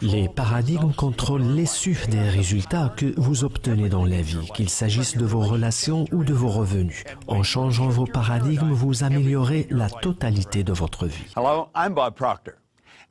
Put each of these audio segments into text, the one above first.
Les paradigmes contrôlent l'issue des résultats que vous obtenez dans la vie, qu'il s'agisse de vos relations ou de vos revenus. En changeant vos paradigmes, vous améliorez la totalité de votre vie. Hello, I'm Bob Proctor.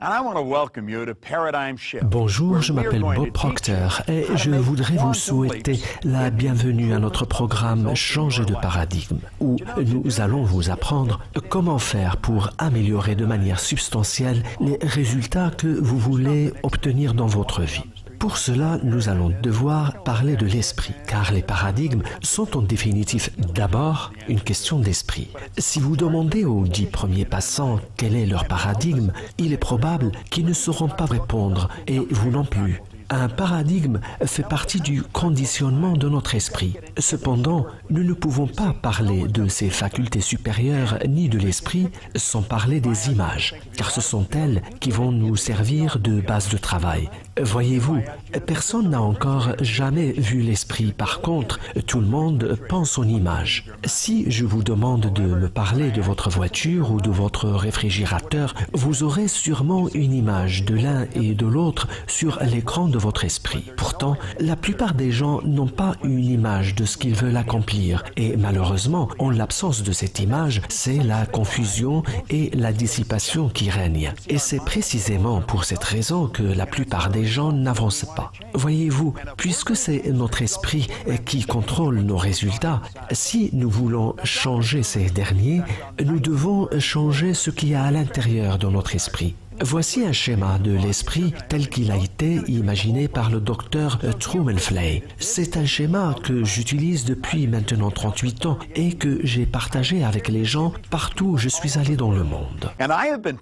And I want to welcome you to Paradigm Shift. Bonjour, je m'appelle Bob Proctor et je voudrais vous souhaiter la bienvenue à notre programme Changer de paradigme, où nous allons vous apprendre comment faire pour améliorer de manière substantielle les résultats que vous voulez obtenir dans votre vie. Pour cela, nous allons devoir parler de l'esprit, car les paradigmes sont en définitive d'abord une question d'esprit. Si vous demandez aux 10 premiers passants quel est leur paradigme, il est probable qu'ils ne sauront pas répondre, et vous non plus. Un paradigme fait partie du conditionnement de notre esprit. Cependant, nous ne pouvons pas parler de ses facultés supérieures ni de l'esprit sans parler des images, car ce sont elles qui vont nous servir de base de travail. Voyez-vous, personne n'a encore jamais vu l'esprit. Par contre, tout le monde pense en images. Si je vous demande de me parler de votre voiture ou de votre réfrigérateur, vous aurez sûrement une image de l'un et de l'autre sur l'écran de votre esprit. Pourtant, la plupart des gens n'ont pas une image de ce qu'ils veulent accomplir. Et malheureusement, en l'absence de cette image, c'est la confusion et la dissipation qui règnent. Et c'est précisément pour cette raison que la plupart des gens n'avancent pas. Voyez-vous, puisque c'est notre esprit qui contrôle nos résultats, si nous voulons changer ces derniers, nous devons changer ce qu'il y a à l'intérieur de notre esprit. Voici un schéma de l'esprit tel qu'il a été imaginé par le docteur Truman Flay. C'est un schéma que j'utilise depuis maintenant 38 ans et que j'ai partagé avec les gens partout où je suis allé dans le monde.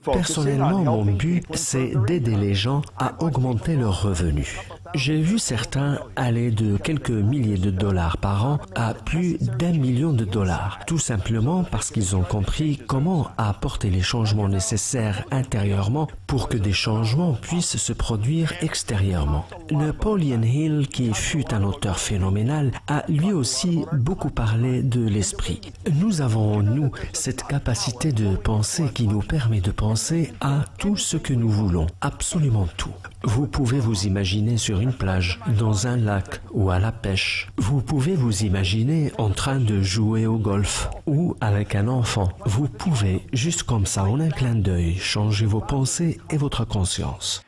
Personnellement, mon but, c'est d'aider les gens à augmenter leurs revenus. J'ai vu certains aller de quelques milliers de dollars par an à plus d'1 million de dollars, tout simplement parce qu'ils ont compris comment apporter les changements nécessaires intérieurement pour que des changements puissent se produire extérieurement. Napoleon Hill, qui fut un auteur phénoménal, a lui aussi beaucoup parlé de l'esprit. Nous avons en nous cette capacité de penser qui nous permet de penser à tout ce que nous voulons, absolument tout. Vous pouvez vous imaginer sur une plage, dans un lac ou à la pêche. Vous pouvez vous imaginer en train de jouer au golf ou avec un enfant. Vous pouvez, juste comme ça, en un clin d'œil, changer vos pensées et votre conscience.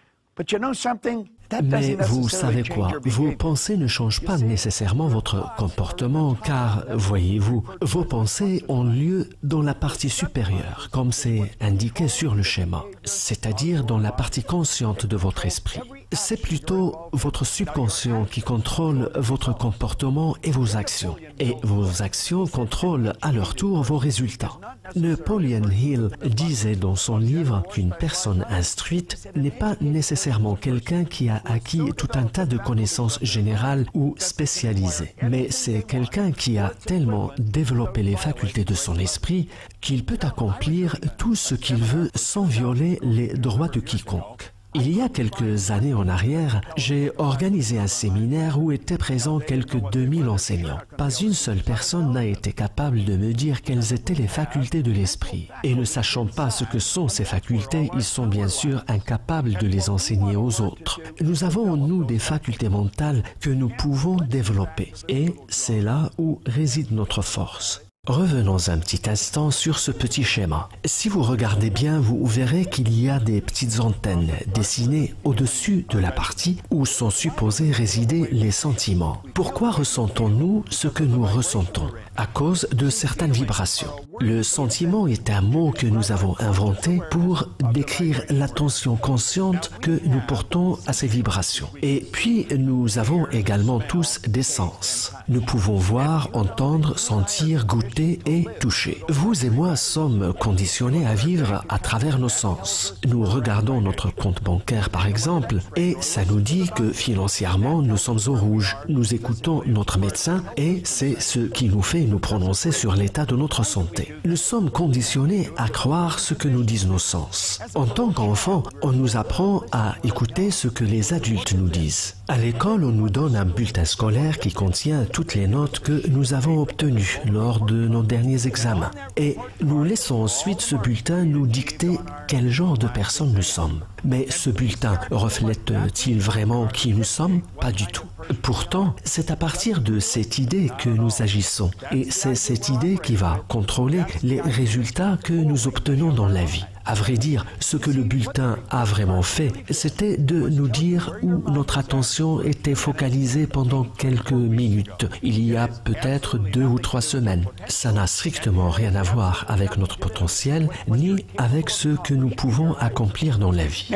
Mais vous savez quoi? Vos pensées ne changent pas nécessairement votre comportement, car, voyez-vous, vos pensées ont lieu dans la partie supérieure, comme c'est indiqué sur le schéma, c'est-à-dire dans la partie consciente de votre esprit. C'est plutôt votre subconscient qui contrôle votre comportement et vos actions. Et vos actions contrôlent à leur tour vos résultats. Napoleon Hill disait dans son livre qu'une personne instruite n'est pas nécessairement quelqu'un qui a acquis tout un tas de connaissances générales ou spécialisées, mais c'est quelqu'un qui a tellement développé les facultés de son esprit qu'il peut accomplir tout ce qu'il veut sans violer les droits de quiconque. Il y a quelques années en arrière, j'ai organisé un séminaire où étaient présents quelques 2000 enseignants. Pas une seule personne n'a été capable de me dire quelles étaient les facultés de l'esprit. Et ne sachant pas ce que sont ces facultés, ils sont bien sûr incapables de les enseigner aux autres. Nous avons en nous des facultés mentales que nous pouvons développer. Et c'est là où réside notre force. Revenons un petit instant sur ce petit schéma. Si vous regardez bien, vous verrez qu'il y a des petites antennes dessinées au-dessus de la partie où sont supposés résider les sentiments. Pourquoi ressentons-nous ce que nous ressentons? À cause de certaines vibrations. Le sentiment est un mot que nous avons inventé pour décrire l'attention consciente que nous portons à ces vibrations. Et puis, nous avons également tous des sens. Nous pouvons voir, entendre, sentir, goûter et toucher. Vous et moi sommes conditionnés à vivre à travers nos sens. Nous regardons notre compte bancaire par exemple et ça nous dit que financièrement nous sommes au rouge. Nous écoutons notre médecin et c'est ce qui nous fait nous prononcer sur l'état de notre santé. Nous sommes conditionnés à croire ce que nous disent nos sens. En tant qu'enfants, on nous apprend à écouter ce que les adultes nous disent. À l'école, on nous donne un bulletin scolaire qui contient toutes les notes que nous avons obtenues lors de nos derniers examens. Et nous laissons ensuite ce bulletin nous dicter quel genre de personne nous sommes. Mais ce bulletin reflète-t-il vraiment qui nous sommes? Pas du tout. Pourtant, c'est à partir de cette idée que nous agissons. Et c'est cette idée qui va contrôler les résultats que nous obtenons dans la vie. À vrai dire, ce que le bulletin a vraiment fait, c'était de nous dire où notre attention était focalisée pendant quelques minutes, il y a peut-être 2 ou 3 semaines. Ça n'a strictement rien à voir avec notre potentiel, ni avec ce que nous pouvons accomplir dans la vie.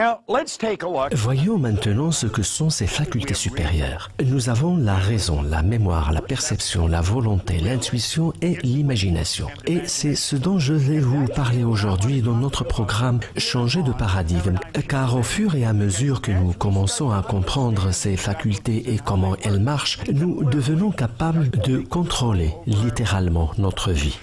Voyons maintenant ce que sont ces facultés supérieures. Nous avons la raison, la mémoire, la perception, la volonté, l'intuition et l'imagination. Et c'est ce dont je vais vous parler aujourd'hui dans notre programme Changer de paradigme, car au fur et à mesure que nous commençons à comprendre ces facultés et comment elles marchent, nous devenons capables de contrôler littéralement notre vie.